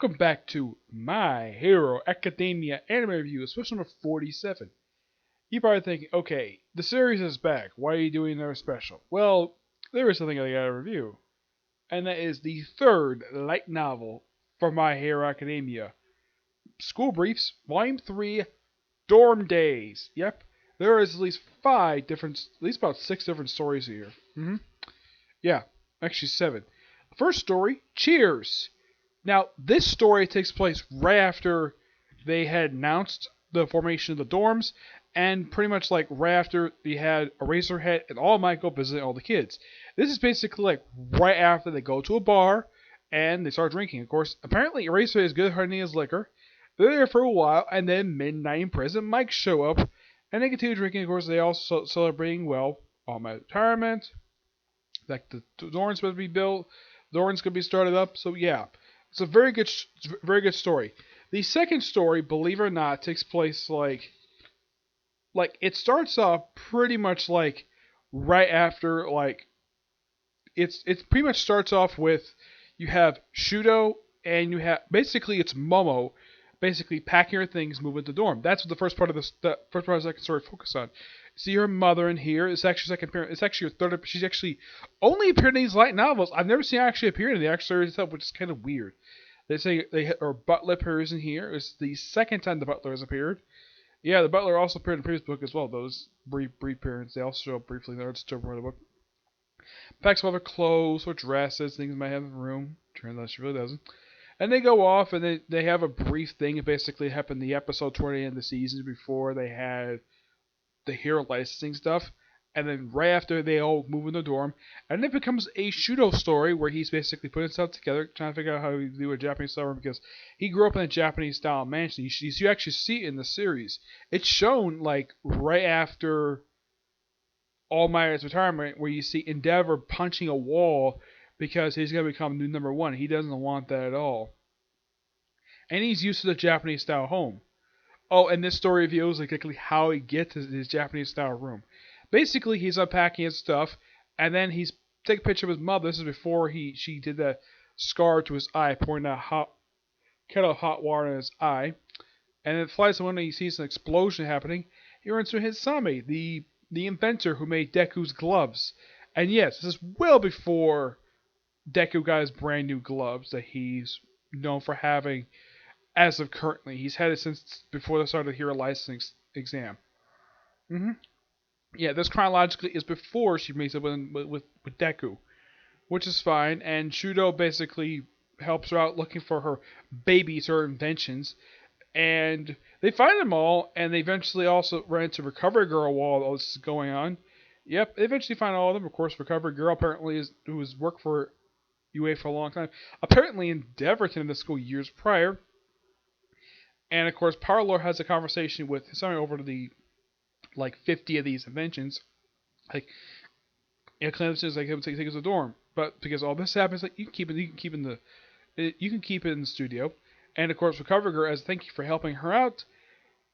Welcome back to My Hero Academia Anime Review, special number 47. You're probably thinking, okay, the series is back. Why are you doing another special? Well, there is something I gotta review, and that is the third light novel for My Hero Academia. School Briefs, Volume 3, Dorm Days. Yep, there is at least at least about 6 different stories here. Yeah, actually 7. The first story, Cheers. Now, this story takes place right after they had announced the formation of the dorms, and pretty much like right after they had Eraserhead and All Might go visiting all the kids. This is basically like right after they go to a bar and they start drinking. Of course, apparently Eraserhead is good at hunting his liquor. They're there for a while, and then midnight in prison, Mike show up, and they continue drinking. Of course, they also celebrating All Might retirement. Like the dorm's supposed to be built, the dorm's gonna be started up. So yeah. It's a very good story. The second story, believe it or not, takes place like it starts off pretty much like right after it pretty much starts off with you have Shudo and you have basically it's Momo basically packing her things, moving to the dorm. That's what the first part of the second story focus on. See her mother in here. It's actually second appearance. It's actually her third. She's actually only appeared in these light novels. I've never seen her actually appear in the actual series itself, which is kind of weird. They say her butler appears in here. It's the second time the butler has appeared. Yeah, the butler also appeared in the previous book as well. Those brief appearances. They also show up briefly there. It's still part of the book. Packs all her clothes or dresses, things might have in the room. Turns out she really doesn't. And they go off and they have a brief thing. It basically happened the episode 20 in the season before they had the hero licensing stuff. And then right after they all move in the dorm, and it becomes a Shudo story where he's basically putting himself together, trying to figure out how to do a Japanese style room because he grew up in a Japanese style mansion. You actually see it in the series. It's shown like right after All Might's retirement, where you see Endeavor punching a wall because he's gonna become new number one. He doesn't want that at all, and he's used to the Japanese style home. Oh, and this story reveals exactly how he gets his Japanese style room. Basically, he's unpacking his stuff, and then he's taking a picture of his mother. This is before she did that scar to his eye, pouring that kettle of hot water in his eye. And then flies to one and he sees an explosion happening. He runs to Hisame, the inventor who made Deku's gloves. And yes, this is well before Deku got his brand new gloves that he's known for having as of currently. He's had it since before the start of the hero licensing exam. Yeah, this chronologically is before she meets up with Deku, which is fine. And Shudo basically helps her out looking for her babies, her inventions. And they find them all, and they eventually also run into Recovery Girl while all this is going on. Yep, they eventually find all of them. Of course, Recovery Girl apparently who has worked for UA for a long time, apparently Endeavor attended the school years prior. And of course, Parlor has a conversation with somebody over to the 50 of these inventions. Like, Eclipse is like take it to the dorm, but because all this happens, like you can keep it in the studio. And of course, Recovery Girl, as thank you for helping her out,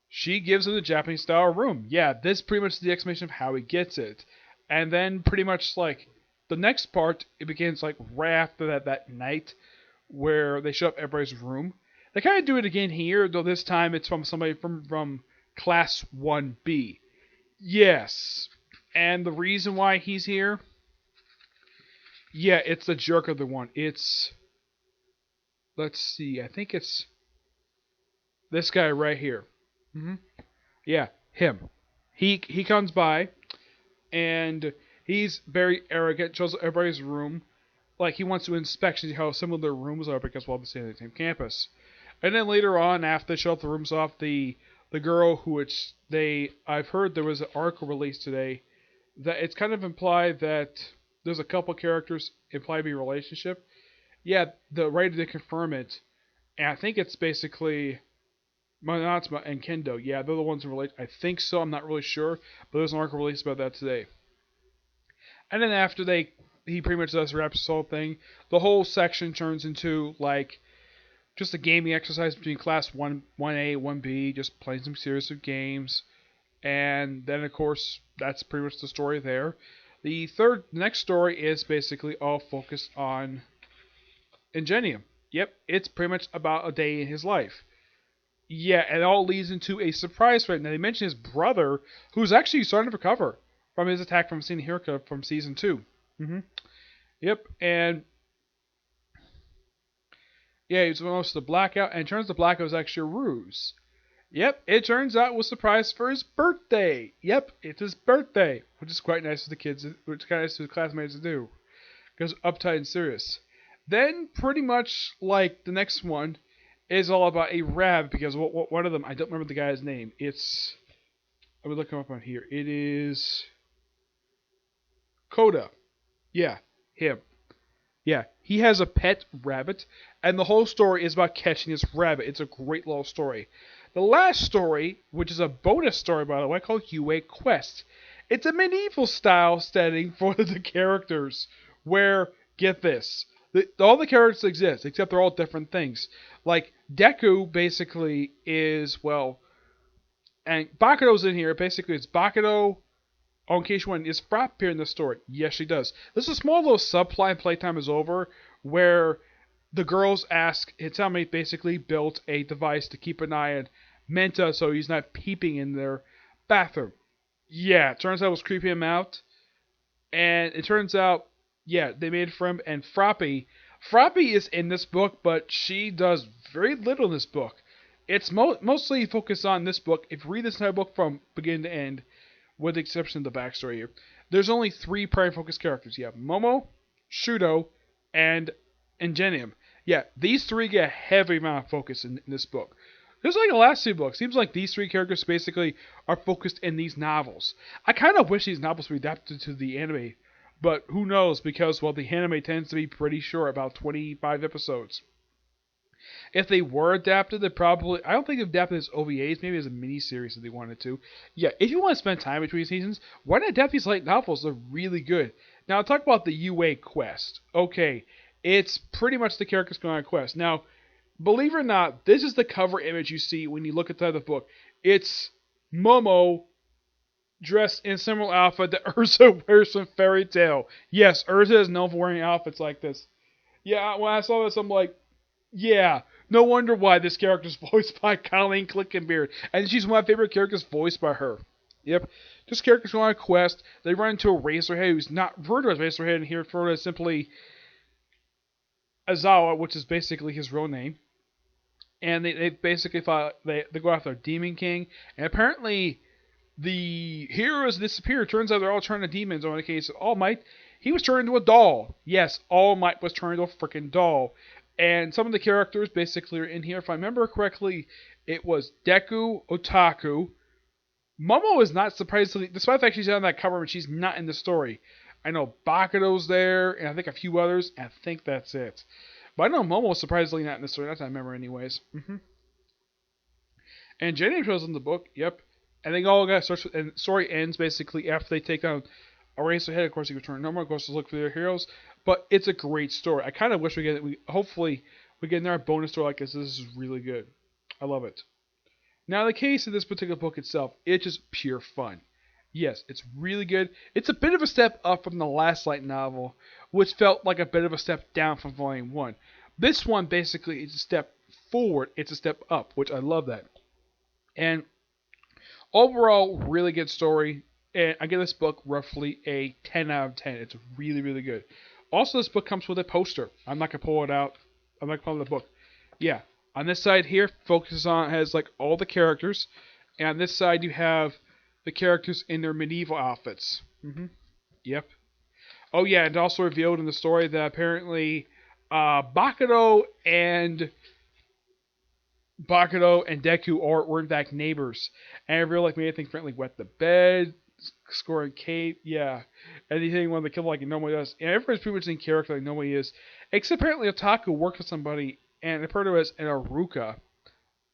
she gives him the Japanese style room. Yeah, this pretty much is the explanation of how he gets it. And then pretty much like the next part, it begins like right after that night where they show up everybody's room. They kind of do it again here, though this time it's from somebody from Class 1B. Yes. And the reason why he's here? Yeah, it's the jerk of the one. It's... Let's see, I think it's this guy right here. Yeah, him. He comes by, and he's very arrogant, shows everybody's room. Like, he wants to inspect how similar their rooms are because, well, they're on the same campus. And then later on, after they show up the rooms off, the girl who I've heard there was an article released today that it's kind of implied that there's a couple characters implied to be a relationship. Yeah, the writer did confirm it, and I think it's basically Manatsuma and Kendo. Yeah, they're the ones who relate. I think so. I'm not really sure, but there's an article released about that today. And then after he pretty much does wraps this whole thing. The whole section turns into like just a gaming exercise between class 1A, 1B, just playing some series of games. And then of course that's pretty much the story there. The next story is basically all focused on Ingenium. Yep, it's pretty much about a day in his life. Yeah, and it all leads into a surprise fight. Now they mention his brother, who's actually starting to recover from his attack from seeing Hirka from season 2. Mm-hmm. Yep, and yeah, he was almost the blackout, and it turns the blackout was actually a ruse. Yep, it turns out it was a surprise for his birthday. Yep, it's his birthday, which is quite nice for the kids, which is kind of nice for the classmates to do, because uptight and serious. Then, pretty much like the next one, is all about a rabbit, because one of them, I don't remember the guy's name. It's, let me look him up on here. It is Coda. Yeah, him. Yeah, he has a pet rabbit, and the whole story is about catching this rabbit. It's a great little story. The last story, which is a bonus story by the way, called UA Quest. It's a medieval style setting for the characters, where, get this, all the characters exist, except they're all different things. Like, Deku basically is, well, and Bakudo's in here. Basically, it's Bakudo. Oh, in case you want, is Frappe here in the story? Yes, she does. There's a small little subplot in Playtime is Over where the girls ask Hitami basically built a device to keep an eye on Menta so he's not peeping in their bathroom. Yeah, it turns out it was creeping him out. And it turns out, yeah, they made it for him. And Frappe. Frappe is in this book, but she does very little in this book. It's mostly focused on this book. If you read this entire book from beginning to end, with the exception of the backstory here, there's only 3 primary focus characters. You have Momo, Shudo, and Ingenium. Yeah, these 3 get a heavy amount of focus in this book. Just like the last 2 books, seems like these 3 characters basically are focused in these novels. I kind of wish these novels would be adapted to the anime, but who knows, because, well, the anime tends to be pretty short, about 25 episodes. If they were adapted, they probably, I don't think they've adapted as OVAs, maybe as a mini series if they wanted to. Yeah, if you want to spend time between seasons, why not adapt these light novels? They're really good. Now, talk about the UA quest. Okay, it's pretty much the characters going on a quest. Now, believe it or not, this is the cover image you see when you look at the book. It's Momo dressed in a similar outfit that Ursa wears from Fairy Tail. Yes, Ursa is known for wearing outfits like this. Yeah, when I saw this, I'm like, yeah, no wonder why this character's voiced by Colleen Clickenbeard. And she's one of my favorite characters voiced by her. Yep. This character's on a quest. They run into a Razorhead who's not referred to as Razorhead and here referred to as simply Azawa, which is basically his real name. And they basically thought they go after Demon King. And apparently the heroes disappear. Turns out they're all turned to demons. Or in the case of All Might, he was turned into a doll. Yes, All Might was turned into a freaking doll. And some of the characters basically are in here. If I remember correctly, it was Deku, Otaku. Momo is not surprisingly, despite the fact she's on that cover, but she's not in the story. I know Bakudo's there, and I think a few others, and I think that's it. But I know Momo's surprisingly not in the story. That's what I remember anyways. And Jenny shows in the book, yep. And they all got starts, and the story ends basically after they take down Eraserhead. Of course, he return no more, goes to look for their heroes. But it's a great story. I kind of wish hopefully we get another bonus story like this. This is really good. I love it. Now, in the case of this particular book itself, it's just pure fun. Yes, it's really good. It's a bit of a step up from the last light novel, which felt like a bit of a step down from Volume 1. This one basically is a step forward. It's a step up, which I love that. And overall, really good story. And I give this book roughly a 10 out of 10. It's really, really good. Also, this book comes with a poster. I'm not going to pull it out. I'm not going to pull the book. Yeah. On this side here, has like all the characters. And on this side, you have the characters in their medieval outfits. Yep. Oh, yeah. And also revealed in the story that apparently Bakudo and Deku were in fact neighbors. And I really like made anything friendly wet the bed, scoring cape, yeah. Anything when they kill like he normally does. And everybody's pretty much in character like nobody is. Except apparently Otaku worked with somebody and referred to as an Aruka.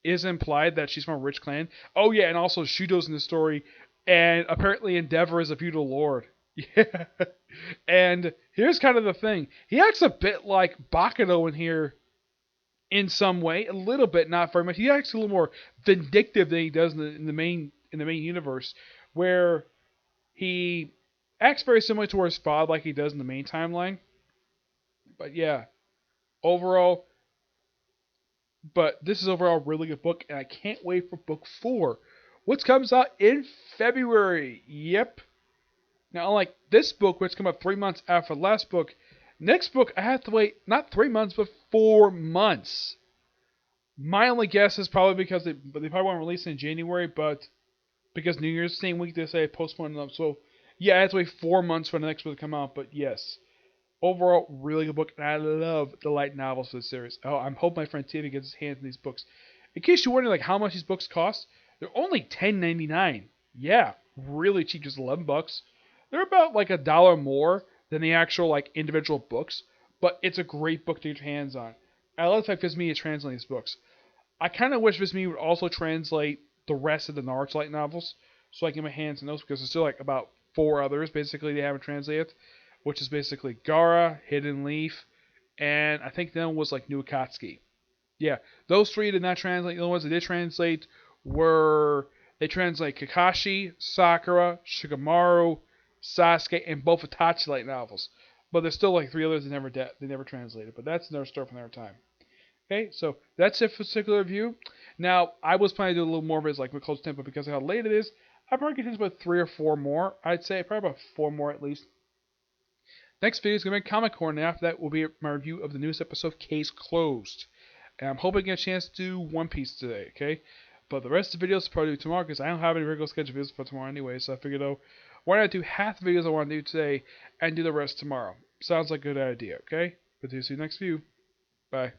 Is implied that she's from a rich clan. Oh yeah, and also Shudo's in the story. And apparently Endeavor is a feudal lord. Yeah. And here's kind of the thing. He acts a bit like Bakudo in here in some way, a little bit, not very much. He acts a little more vindictive than he does in the main universe, where he acts very similar to his father, like he does in the main timeline. But yeah, overall, But this is overall a really good book, and I can't wait for book 4, which comes out in February. Yep. Now, unlike this book, which came out 3 months after the last book, next book I have to wait not 3 months, but 4 months. My only guess is probably because they probably won't release it in January, but because New Year's same week they say postponed them. So yeah, I have to wait 4 months for the next book to come out. But yes, overall, really good book, and I love the light novels for the series. Oh, I'm hoping my friend Tina gets his hands on these books. In case you're wondering like how much these books cost, they're only $10.99. Yeah, really cheap, just $11. They're about like $1 more than the actual like individual books, but it's a great book to get your hands on. I love the fact Viz Media is translating these books. I kind of wish Viz Media would also translate the rest of the Naruto light novels so I can get my hands on those because there's still like about 4 others basically they haven't translated, which is basically Gara, Hidden Leaf, and I think then was like New Akatsuki. Yeah, those three did not translate. The only ones that did translate were they translate Kakashi, Sakura, Shikamaru, Sasuke, and both Itachi light novels. But there's still like 3 others they never translated. But that's another story from another time. Okay, so that's it for this particular review. Now I was planning to do a little more of it as like close tempo because of how late it is. I probably could do about 3 or 4 more. I'd say probably about 4 more at least. Next video is going to be Comic Corner, and after that will be my review of the newest episode of Case Closed. And I'm hoping to get a chance to do One Piece today, okay? But the rest of the videos will probably do tomorrow because I don't have any regular scheduled videos for tomorrow anyway, so I figured, oh, why not do half the videos I want to do today and do the rest tomorrow? Sounds like a good idea, okay? But see you next view. Bye.